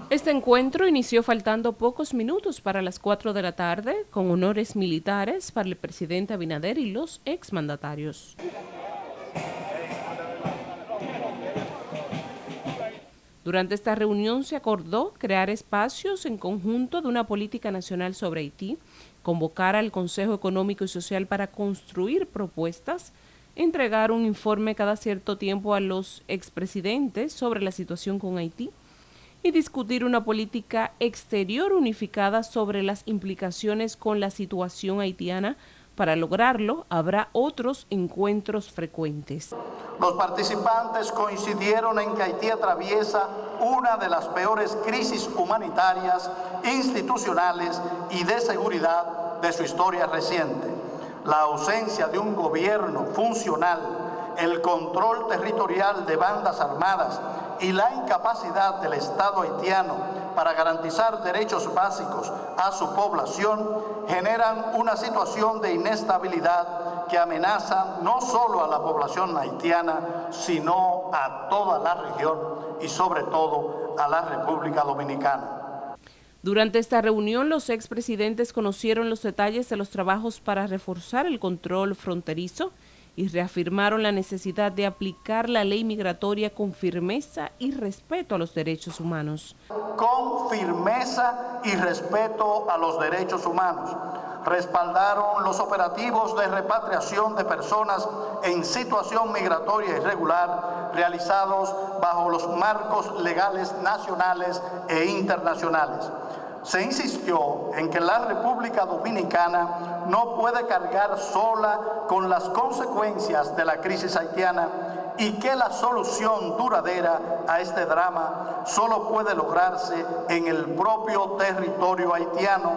Este encuentro inició faltando pocos minutos para las 4 de la tarde, con honores militares para el presidente Abinader y los exmandatarios. Durante esta reunión se acordó crear espacios en conjunto de una política nacional sobre Haití, convocar al Consejo Económico y Social para construir propuestas, entregar un informe cada cierto tiempo a los expresidentes sobre la situación con Haití y discutir una política exterior unificada sobre las implicaciones con la situación haitiana. Para lograrlo, habrá otros encuentros frecuentes. Los participantes coincidieron en que Haití atraviesa una de las peores crisis humanitarias, institucionales y de seguridad de su historia reciente. La ausencia de un gobierno funcional, el control territorial de bandas armadas y la incapacidad del Estado haitiano para garantizar derechos básicos a su población generan una situación de inestabilidad que amenaza no solo a la población haitiana, sino a toda la región y sobre todo a la República Dominicana. Durante esta reunión, los expresidentes conocieron los detalles de los trabajos para reforzar el control fronterizo y reafirmaron la necesidad de aplicar la ley migratoria con firmeza y respeto a los derechos humanos. Con firmeza y respeto a los derechos humanos. Respaldaron los operativos de repatriación de personas en situación migratoria irregular realizados bajo los marcos legales nacionales e internacionales. Se insistió en que la República Dominicana no puede cargar sola con las consecuencias de la crisis haitiana y que la solución duradera a este drama solo puede lograrse en el propio territorio haitiano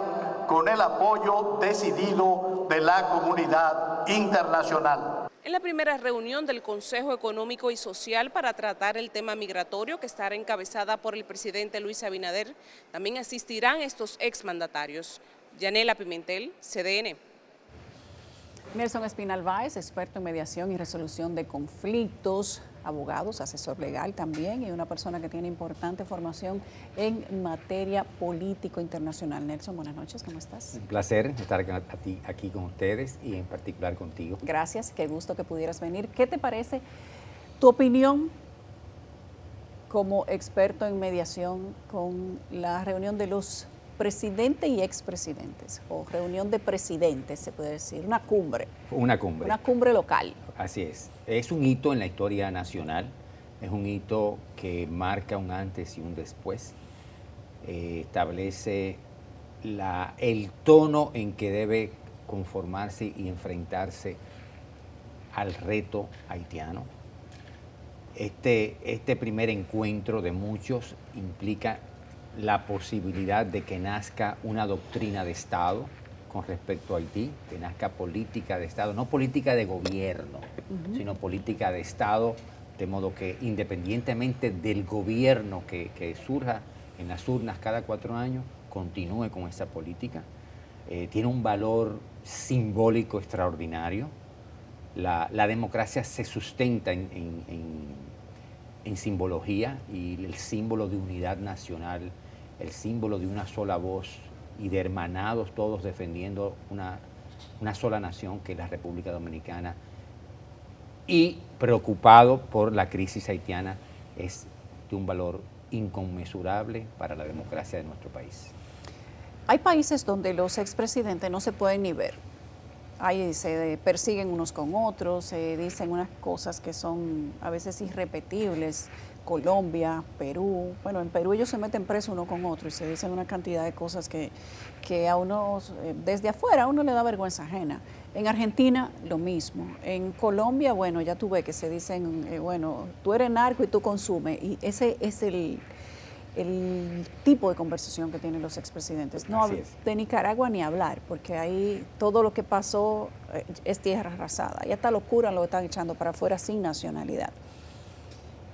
con el apoyo decidido de la comunidad internacional. En la primera reunión del Consejo Económico y Social para tratar el tema migratorio, que estará encabezada por el presidente Luis Abinader, también asistirán estos exmandatarios. Yanela Pimentel, CDN. Nelson Espinal Báez, experto en mediación y resolución de conflictos, abogado, asesor legal también y una persona que tiene importante formación en materia político internacional. Nelson, buenas noches, ¿cómo estás? Un placer estar aquí con ustedes y en particular contigo. Gracias, qué gusto que pudieras venir. ¿Qué te parece tu opinión como experto en mediación con la reunión de los presidentes y expresidentes, o reunión de presidentes, se puede decir, una cumbre? Una cumbre. Una cumbre local. Así es. Es un hito en la historia nacional, es un hito que marca un antes y un después, establece el tono en que debe conformarse y enfrentarse al reto haitiano. Este primer encuentro de muchos implica la posibilidad de que nazca una doctrina de Estado con respecto a Haití, que nazca política de Estado, no política de gobierno, sino política de Estado, de modo que independientemente del gobierno que surja en las urnas cada 4 años, continúe con esa política. Tiene un valor simbólico extraordinario. La democracia se sustenta en simbología, y el símbolo de unidad nacional, el símbolo de una sola voz y de hermanados todos defendiendo una sola nación, que es la República Dominicana, y preocupado por la crisis haitiana, es de un valor inconmensurable para la democracia de nuestro país. Hay países donde los expresidentes no se pueden ni ver. Ahí se persiguen unos con otros, se dicen unas cosas que son a veces irrepetibles. Colombia, Perú. Bueno, en Perú ellos se meten preso uno con otro y se dicen una cantidad de cosas que a uno, desde afuera, a uno le da vergüenza ajena. En Argentina, lo mismo. En Colombia, bueno, ya tú ves que se dicen, bueno, tú eres narco y tú consumes. Y ese es el tipo de conversación que tienen los expresidentes. No, de Nicaragua ni hablar, porque ahí todo lo que pasó es tierra arrasada. Y hasta locura lo están echando para afuera sin nacionalidad.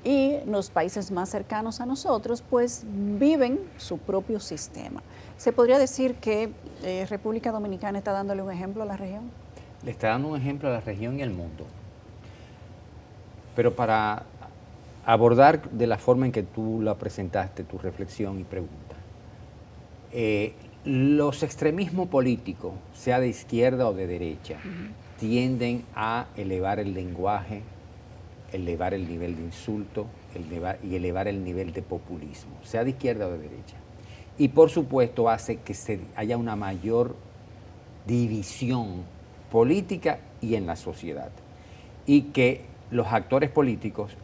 Y los países más cercanos a nosotros, pues, viven su propio sistema. ¿Se podría decir que República Dominicana está dándole un ejemplo a la región? Le está dando un ejemplo a la región y al mundo. Pero para abordar de la forma en que tú la presentaste, tu reflexión y pregunta. Los extremismos políticos, sea de izquierda o de derecha, tienden a elevar el lenguaje, elevar el nivel de insulto y elevar el nivel de populismo, sea de izquierda o de derecha. Y por supuesto hace que haya una mayor división política y en la sociedad. Y que los actores políticos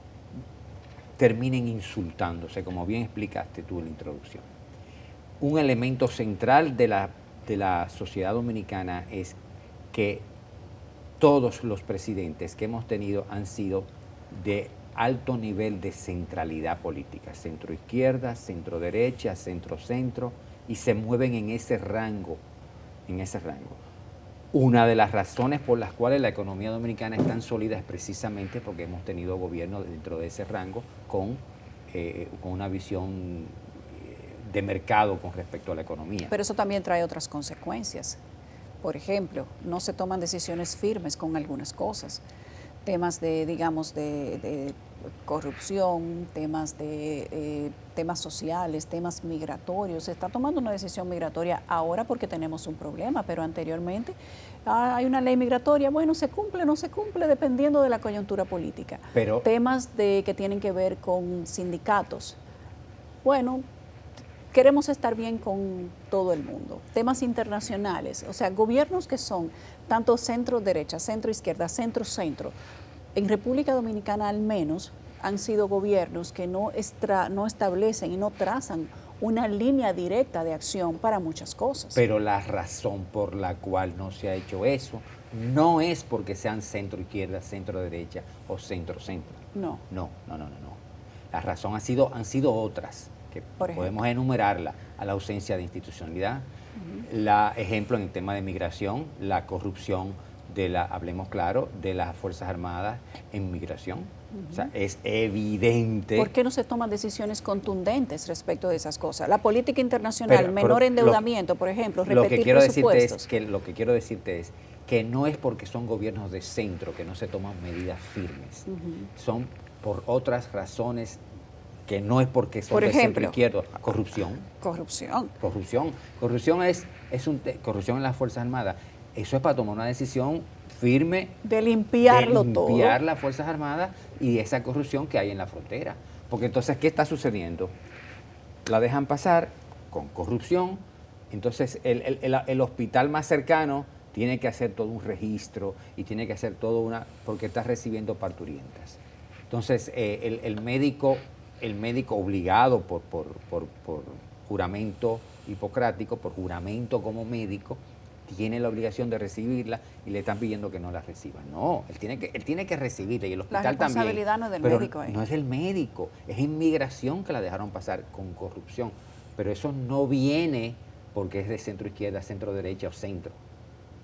terminen insultándose, como bien explicaste tú en la introducción. Un elemento central de la sociedad dominicana es que todos los presidentes que hemos tenido han sido de alto nivel de centralidad política, centro-izquierda, centro-derecha, centro-centro, y se mueven en ese rango, Una de las razones por las cuales la economía dominicana es tan sólida es precisamente porque hemos tenido gobiernos dentro de ese rango con una visión de mercado con respecto a la economía. Pero eso también trae otras consecuencias. Por ejemplo, no se toman decisiones firmes con algunas cosas. Temas de corrupción, temas sociales, temas migratorios. Se está tomando una decisión migratoria ahora porque tenemos un problema, pero anteriormente hay una ley migratoria, bueno, se cumple o no se cumple dependiendo de la coyuntura política. Pero temas que tienen que ver con sindicatos. Bueno, queremos estar bien con todo el mundo. Temas internacionales, o sea, gobiernos que son tanto centro-derecha, centro-izquierda, centro-centro. En República Dominicana al menos han sido gobiernos que no establecen y no trazan una línea directa de acción para muchas cosas. Pero la razón por la cual no se ha hecho eso no es porque sean centro-izquierda, centro-derecha o centro-centro. No. No. La razón han sido otras, que podemos enumerarla: a la ausencia de institucionalidad, ejemplo en el tema de migración, la corrupción hablemos claro, de las Fuerzas Armadas en migración. O sea, es evidente. ¿Por qué no se toman decisiones contundentes respecto de esas cosas? La política internacional, menor endeudamiento, por ejemplo, repetir presupuestos. Lo que quiero decirte es que no es porque son gobiernos de centro que no se toman medidas firmes. Son por otras razones, que no es porque son de centro izquierdo. Corrupción en las Fuerzas Armadas. Eso es para tomar una decisión firme de limpiar las Fuerzas Armadas y esa corrupción que hay en la frontera. Porque entonces, ¿qué está sucediendo? La dejan pasar con corrupción, entonces el hospital más cercano tiene que hacer todo un registro y tiene que hacer porque está recibiendo parturientas. Entonces, el médico obligado por juramento hipocrático, por juramento como médico, tiene la obligación de recibirla y le están pidiendo que no la reciba. No, él tiene que recibirla y el hospital también. La responsabilidad no es del médico. No es del médico, es inmigración que la dejaron pasar con corrupción. Pero eso no viene porque es de centro izquierda, centro derecha o centro.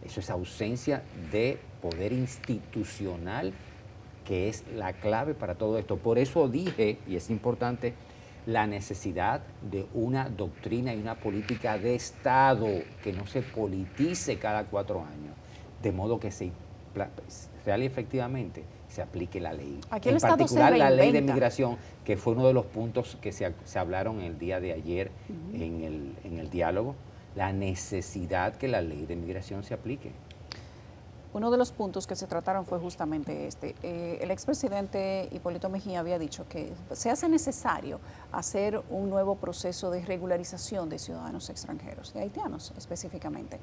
Eso es ausencia de poder institucional, que es la clave para todo esto. Por eso dije, y es importante, la necesidad de una doctrina y una política de Estado que no se politice cada 4 años, de modo que real y efectivamente se aplique la ley. Aquí en particular la ley de migración, que fue uno de los puntos que se hablaron el día de ayer en el diálogo, la necesidad que la ley de migración se aplique. Uno de los puntos que se trataron fue justamente este. El expresidente Hipólito Mejía había dicho que se hace necesario hacer un nuevo proceso de regularización de ciudadanos extranjeros, de haitianos específicamente.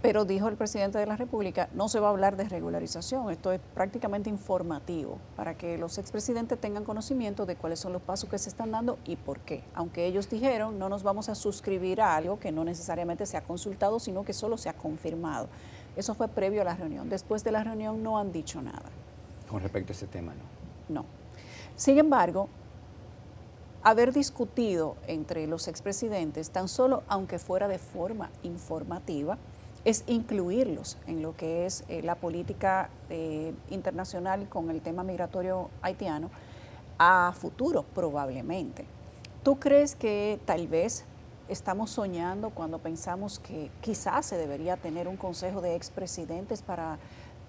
Pero dijo el presidente de la República, no se va a hablar de regularización, esto es prácticamente informativo, para que los expresidentes tengan conocimiento de cuáles son los pasos que se están dando y por qué. Aunque ellos dijeron, no nos vamos a suscribir a algo que no necesariamente se ha consultado, sino que solo se ha confirmado. Eso fue previo a la reunión. Después de la reunión no han dicho nada. Con respecto a ese tema, no. No. Sin embargo, haber discutido entre los expresidentes, tan solo aunque fuera de forma informativa, es incluirlos en lo que es la política internacional con el tema migratorio haitiano a futuro, probablemente. ¿Tú crees que tal vez estamos soñando cuando pensamos que quizás se debería tener un consejo de expresidentes para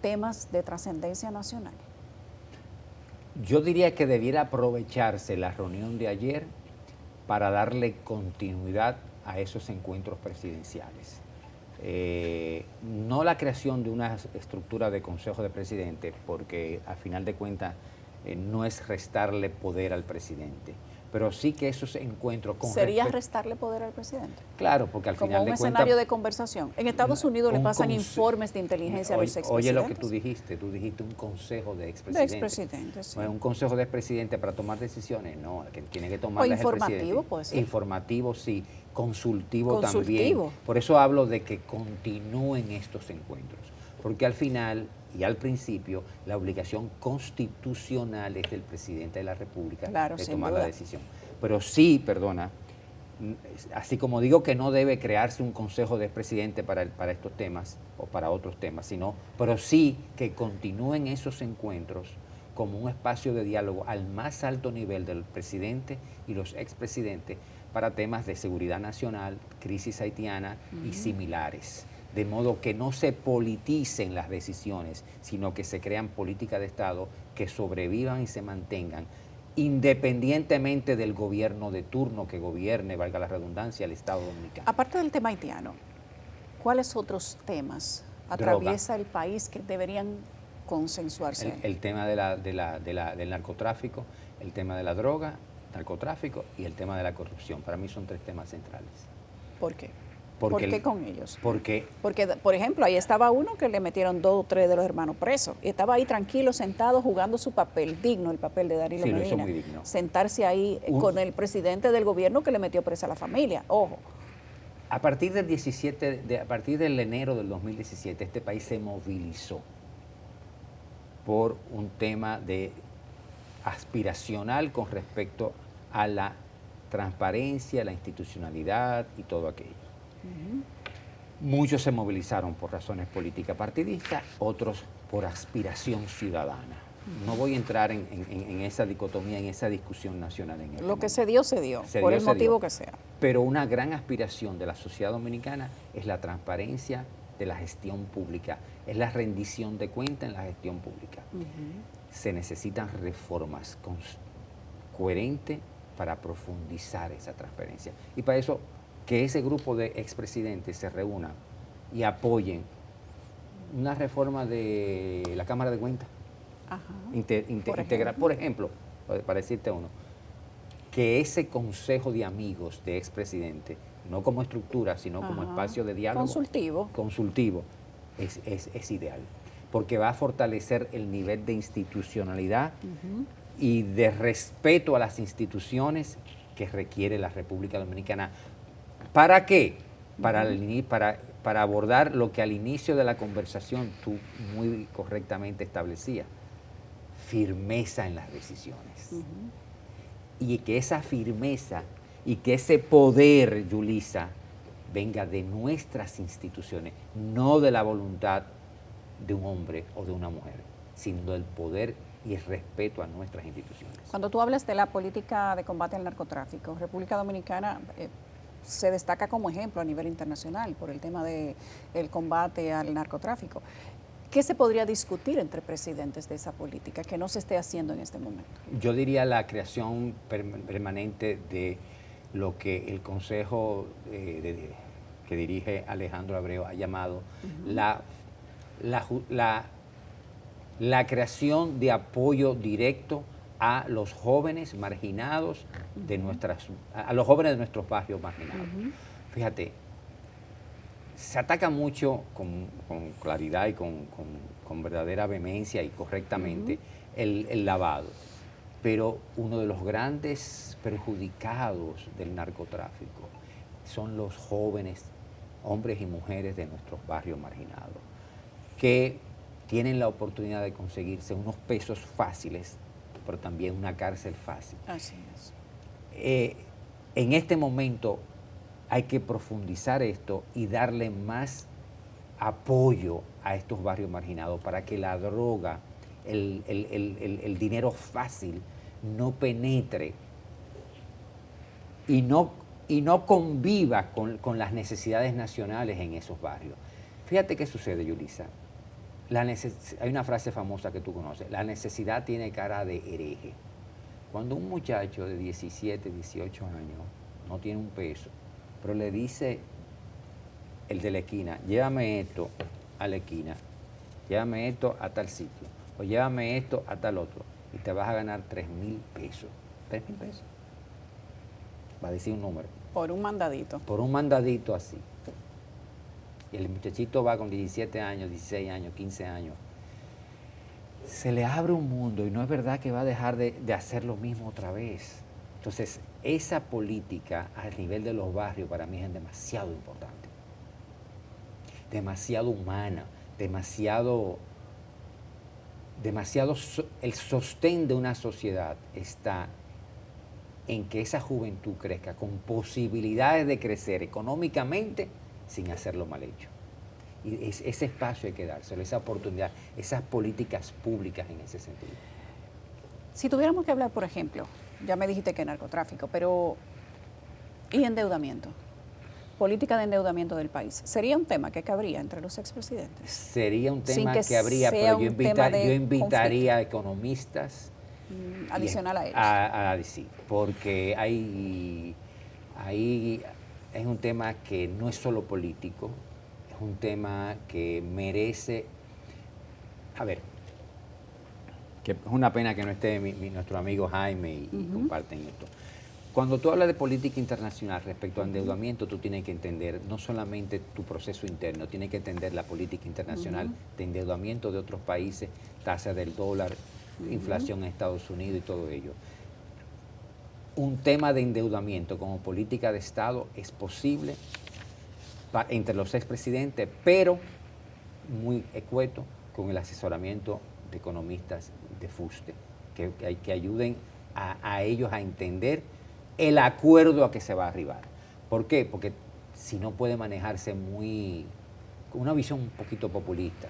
temas de trascendencia nacional? Yo diría que debiera aprovecharse la reunión de ayer para darle continuidad a esos encuentros presidenciales. No la creación de una estructura de consejo de presidente, porque al final de cuentas no es restarle poder al presidente, pero sí que esos encuentros ¿Sería restarle poder al presidente? Claro, porque al final de cuentas... Como un escenario de conversación. En Estados Unidos le pasan informes de inteligencia a los expresidentes. Oye lo que tú dijiste un consejo de expresidentes. De expresidentes, sí. Bueno, un consejo de expresidentes para tomar decisiones, no, el que tiene que tomar es el presidente. Informativo puede ser. Informativo sí, consultivo también. Por eso hablo de que continúen estos encuentros, porque al final y al principio la obligación constitucional es del presidente de la República de tomar la decisión. Pero sí, perdona, así como digo que no debe crearse un consejo de presidente para estos temas o para otros temas, pero sí que continúen esos encuentros como un espacio de diálogo al más alto nivel del presidente y los expresidentes para temas de seguridad nacional, crisis haitiana y similares. De modo que no se politicen las decisiones, sino que se crean políticas de Estado que sobrevivan y se mantengan, independientemente del gobierno de turno que gobierne, valga la redundancia, el Estado dominicano. Aparte del tema haitiano, ¿cuáles otros temas atraviesa el país que deberían consensuarse? El tema del narcotráfico, el tema de la droga, narcotráfico y el tema de la corrupción. Para mí son tres temas centrales. ¿Por qué? ¿Por qué con ellos? Porque, por ejemplo, ahí estaba uno que le metieron 2 o 3 de los hermanos presos y estaba ahí tranquilo, sentado, jugando su papel, digno el papel de Danilo Medina. Lo hizo muy digno. Sentarse ahí con el presidente del gobierno que le metió presa a la familia. Ojo. A partir del enero del 2017, este país se movilizó por un tema aspiracional con respecto a la transparencia, la institucionalidad y todo aquello. Muchos se movilizaron por razones políticas partidistas, otros por aspiración ciudadana. No voy a entrar en esa dicotomía, en esa discusión nacional. Lo que se dio, por el motivo que sea. Pero una gran aspiración de la sociedad dominicana es la transparencia de la gestión pública, es la rendición de cuentas en la gestión pública. Se necesitan reformas coherentes para profundizar esa transparencia. Y para eso, que ese grupo de expresidentes se reúna y apoyen una reforma de la Cámara de Cuentas. Integral. Por ejemplo, para decirte uno, que ese consejo de amigos de expresidentes, no como estructura, sino como espacio de diálogo consultivo, es ideal, porque va a fortalecer el nivel de institucionalidad y de respeto a las instituciones que requiere la República Dominicana. ¿Para qué? Para abordar lo que al inicio de la conversación tú muy correctamente establecías, firmeza en las decisiones. Y que esa firmeza y que ese poder, Yulisa, venga de nuestras instituciones, no de la voluntad de un hombre o de una mujer, sino del poder y el respeto a nuestras instituciones. Cuando tú hablas de la política de combate al narcotráfico, República Dominicana se destaca como ejemplo a nivel internacional por el tema del combate al narcotráfico. ¿Qué se podría discutir entre presidentes de esa política que no se esté haciendo en este momento? Yo diría la creación permanente de lo que el Consejo que dirige Alejandro Abreu ha llamado la creación de apoyo directo a los jóvenes marginados a los jóvenes de nuestros barrios marginados. Fíjate, se ataca mucho con claridad y con verdadera vehemencia y correctamente el lavado, pero uno de los grandes perjudicados del narcotráfico son los jóvenes, hombres y mujeres de nuestros barrios marginados, que tienen la oportunidad de conseguirse unos pesos fáciles, pero también una cárcel fácil. Así es. En este momento hay que profundizar esto y darle más apoyo a estos barrios marginados para que la droga, el dinero fácil no penetre y no conviva con las necesidades nacionales en esos barrios. Fíjate qué sucede, Yulisa. hay una frase famosa que tú conoces, la necesidad tiene cara de hereje. Cuando un muchacho de 17, 18 años no tiene un peso, pero le dice el de la esquina, llévame esto a la esquina, llévame esto a tal sitio, o llévame esto a tal otro, y te vas a ganar 3.000 pesos. 3.000 pesos. Va a decir un número. Por un mandadito. Por un mandadito así. Y el muchachito va con 17 años, 16 años, 15 años. Se le abre un mundo y no es verdad que va a dejar de hacer lo mismo otra vez. Entonces, esa política a nivel de los barrios para mí es demasiado importante. Demasiado humana, demasiado el sostén de una sociedad está en que esa juventud crezca con posibilidades de crecer económicamente sin hacerlo mal hecho. Y ese espacio hay que dárselo, esa oportunidad, esas políticas públicas en ese sentido. Si tuviéramos que hablar, por ejemplo, ya me dijiste que narcotráfico, pero ¿y endeudamiento? Política de endeudamiento del país. ¿Sería un tema que cabría entre los expresidentes? Sería un tema que habría, pero yo invitaría a economistas adicional a ellos. A decir, porque ahí es un tema que no es solo político, es un tema que merece, a ver, que es una pena que no esté nuestro amigo Jaime y comparten esto. Cuando tú hablas de política internacional respecto al endeudamiento, tú tienes que entender no solamente tu proceso interno, tienes que entender la política internacional de endeudamiento de otros países, tasa del dólar, inflación en Estados Unidos y todo ello. Un tema de endeudamiento como política de Estado es posible entre los expresidentes, pero muy escueto con el asesoramiento de economistas de fuste, que ayuden a ellos a entender el acuerdo a que se va a arribar. ¿Por qué? Porque si no puede manejarse con una visión un poquito populista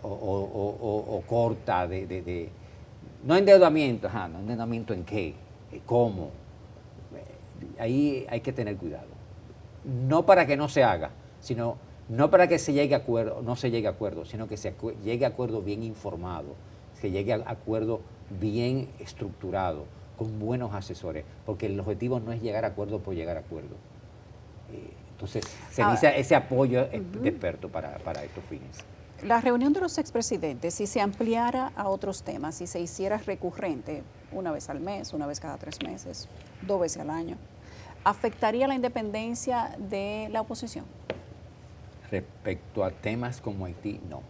o corta no endeudamiento, ¿no endeudamiento en qué? ¿Cómo? Ahí hay que tener cuidado. No para que no se haga, sino no para que se llegue a acuerdo, no se llegue a acuerdo, sino que se llegue a acuerdo bien informado, se llegue a acuerdo bien estructurado, con buenos asesores, porque el objetivo no es llegar a acuerdo por llegar a acuerdo. Entonces, se necesita ese apoyo de expertos para estos fines. La reunión de los expresidentes, si se ampliara a otros temas, si se hiciera recurrente, una vez al mes, una vez cada 3 meses, 2 veces al año, ¿afectaría la independencia de la oposición? Respecto a temas como Haití, no.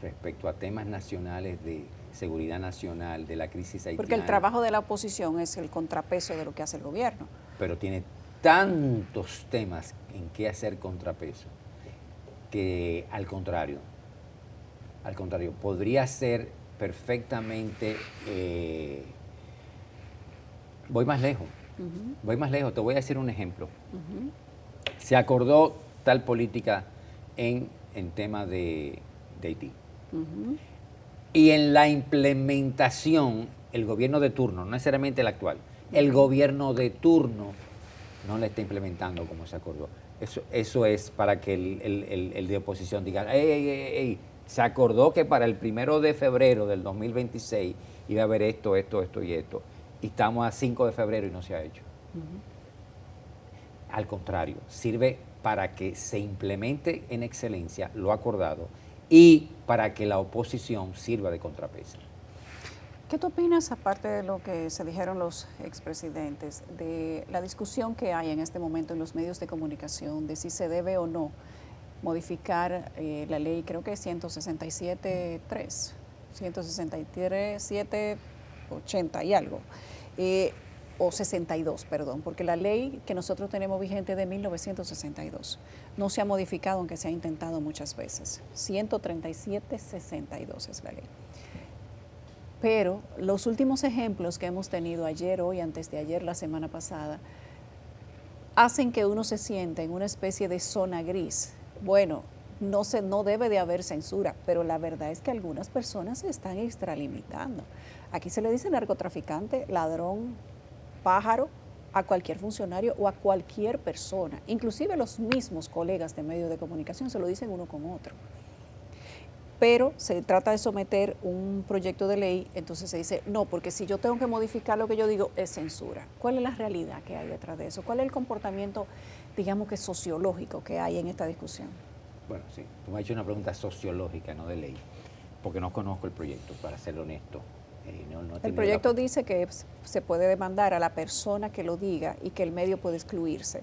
Respecto a temas nacionales de seguridad nacional, de la crisis haitiana. Porque el trabajo de la oposición es el contrapeso de lo que hace el gobierno. Pero tiene tantos temas en que hacer contrapeso que al contrario, podría ser perfectamente, voy más lejos, te voy a decir un ejemplo. Se acordó tal política en tema de Haití. Y en la implementación, el gobierno de turno, no necesariamente el actual, el gobierno de turno no la está implementando como se acordó. Eso es para que el de oposición diga, se acordó que para el 1 de febrero del 2026 iba a haber esto y esto. Y estamos a 5 de febrero y no se ha hecho. Al contrario, sirve para que se implemente en excelencia lo acordado y para que la oposición sirva de contrapeso. ¿Qué tú opinas, aparte de lo que se dijeron los expresidentes, de la discusión que hay en este momento en los medios de comunicación de si se debe o no modificar la ley, creo que es 167.80 y algo, o 62, perdón, porque la ley que nosotros tenemos vigente es de 1962. No se ha modificado, aunque se ha intentado muchas veces. 137.62 es la ley. Pero los últimos ejemplos que hemos tenido ayer, hoy, antes de ayer, la semana pasada, hacen que uno se sienta en una especie de zona gris. Bueno, no debe de haber censura, pero la verdad es que algunas personas se están extralimitando. Aquí se le dice narcotraficante, ladrón, pájaro, a cualquier funcionario o a cualquier persona. Inclusive los mismos colegas de medios de comunicación se lo dicen uno con otro. pero se trata de someter un proyecto de ley, entonces se dice, no, porque si yo tengo que modificar lo que yo digo, es censura. ¿Cuál es la realidad que hay detrás de eso? ¿Cuál es el comportamiento, digamos que sociológico que hay en esta discusión? Bueno, sí, tú me has hecho una pregunta sociológica, no de ley, porque no conozco el proyecto, para ser honesto. El proyecto dice que se puede demandar a la persona que lo diga y que el medio puede excluirse,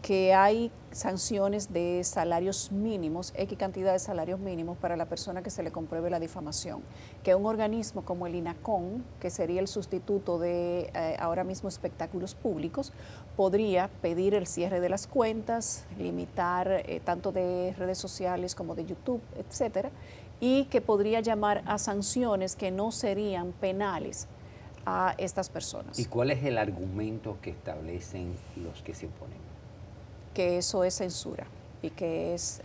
que hay sanciones de salarios mínimos, X cantidad de salarios mínimos para la persona que se le compruebe la difamación, que un organismo como el INACON, que sería el sustituto de ahora mismo espectáculos públicos, podría pedir el cierre de las cuentas, limitar tanto de redes sociales como de YouTube, etcétera, y que podría llamar a sanciones que no serían penales a estas personas. ¿Y cuál es el argumento que establecen los que se oponen? Que eso es censura y que es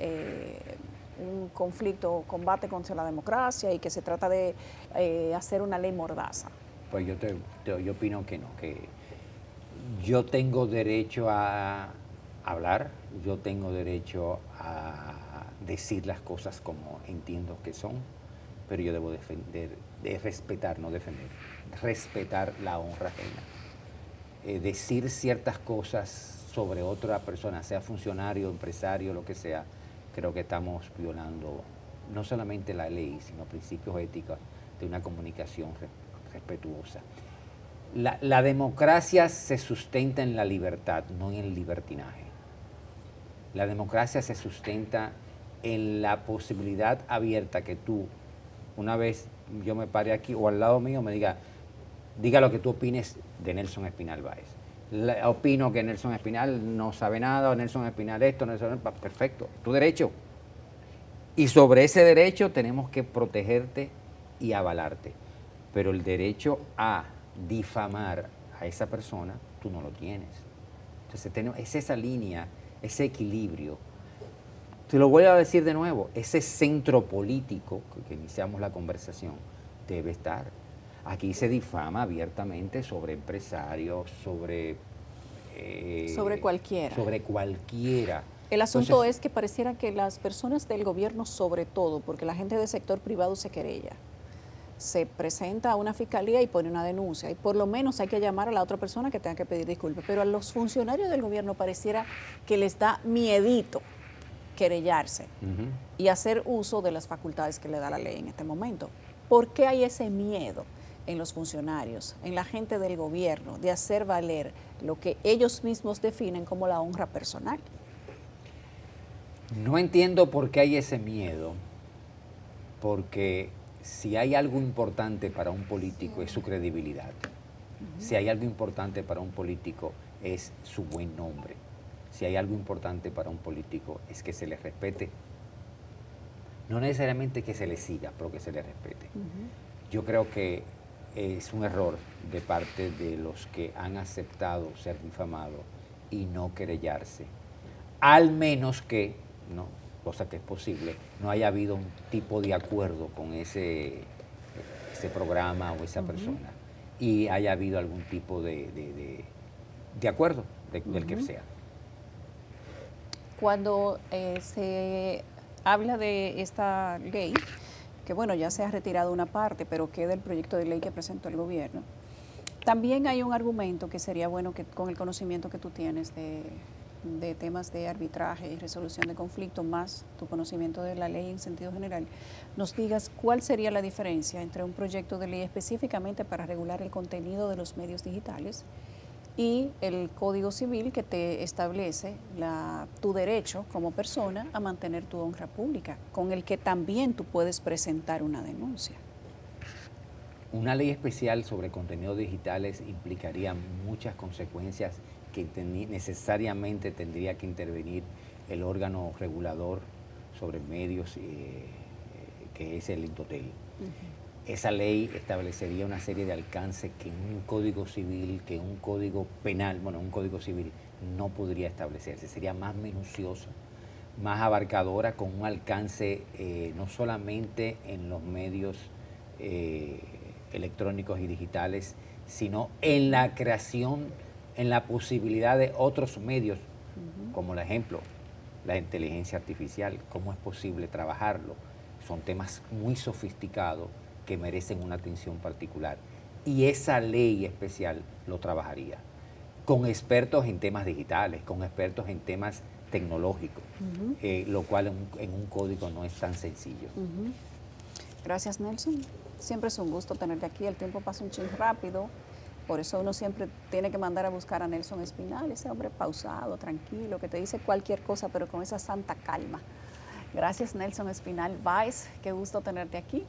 un conflicto, combate contra la democracia y que se trata de hacer una ley mordaza. Pues yo opino que no, que yo tengo derecho a hablar, yo tengo derecho a decir las cosas como entiendo que son, pero yo debo defender, respetar, no defender, respetar la honra ajena. Decir ciertas cosas sobre otra persona, sea funcionario, empresario, lo que sea, creo que estamos violando no solamente la ley, sino principios éticos de una comunicación respetuosa. La democracia se sustenta en la libertad, no en el libertinaje. La democracia se sustenta en la posibilidad abierta que tú, una vez yo me pare aquí o al lado mío, me diga lo que tú opines de Nelson Espinal Báez. Opino que Nelson Espinal no sabe nada, o Nelson Espinal esto, Nelson, perfecto, es tu derecho. Y sobre ese derecho tenemos que protegerte y avalarte. Pero el derecho a difamar a esa persona, tú no lo tienes. Entonces es esa línea, ese equilibrio. Te lo voy a decir de nuevo, ese centro político que iniciamos la conversación debe estar. Aquí se difama abiertamente sobre empresarios, sobre cualquiera. Sobre cualquiera. El asunto es que pareciera que las personas del gobierno, sobre todo, porque la gente del sector privado se querella, se presenta a una fiscalía y pone una denuncia, y por lo menos hay que llamar a la otra persona que tenga que pedir disculpas. Pero a los funcionarios del gobierno pareciera que les da miedito querellarse y hacer uso de las facultades que le da la ley en este momento. ¿Por qué hay ese miedo en los funcionarios, en la gente del gobierno, de hacer valer lo que ellos mismos definen como la honra personal? No entiendo por qué hay ese miedo, porque si hay algo importante para un político es su credibilidad. Si hay algo importante para un político es su buen nombre. Si hay algo importante para un político es que se le respete. No necesariamente que se le siga, pero que se le respete. Yo creo que es un error de parte de los que han aceptado ser difamados y no querellarse. Al menos que, no, cosa que es posible, no haya habido un tipo de acuerdo con ese programa o esa persona y haya habido algún tipo de acuerdo del que sea. Cuando se habla de esta ley, que bueno, ya se ha retirado una parte, pero queda el proyecto de ley que presentó el gobierno, también hay un argumento que sería bueno que con el conocimiento que tú tienes de temas de arbitraje y resolución de conflictos, más tu conocimiento de la ley en sentido general, nos digas cuál sería la diferencia entre un proyecto de ley específicamente para regular el contenido de los medios digitales y el Código Civil que te establece tu derecho como persona a mantener tu honra pública, con el que también tú puedes presentar una denuncia. Una ley especial sobre contenidos digitales implicaría muchas consecuencias que necesariamente tendría que intervenir el órgano regulador sobre medios, que es el Intotel. Esa ley establecería una serie de alcances que un código civil, que un código penal, bueno, un código civil no podría establecerse. Sería más minuciosa, más abarcadora, con un alcance no solamente en los medios electrónicos y digitales, sino en la creación, en la posibilidad de otros medios, como el ejemplo, la inteligencia artificial, cómo es posible trabajarlo. son temas muy sofisticados que merecen una atención particular. Y esa ley especial lo trabajaría con expertos en temas digitales, con expertos en temas tecnológicos, lo cual en un código no es tan sencillo. Gracias, Nelson. Siempre es un gusto tenerte aquí. El tiempo pasa un chin rápido. Por eso uno siempre tiene que mandar a buscar a Nelson Espinal, ese hombre pausado, tranquilo, que te dice cualquier cosa, pero con esa santa calma. Gracias, Nelson Espinal Valls. Qué gusto tenerte aquí.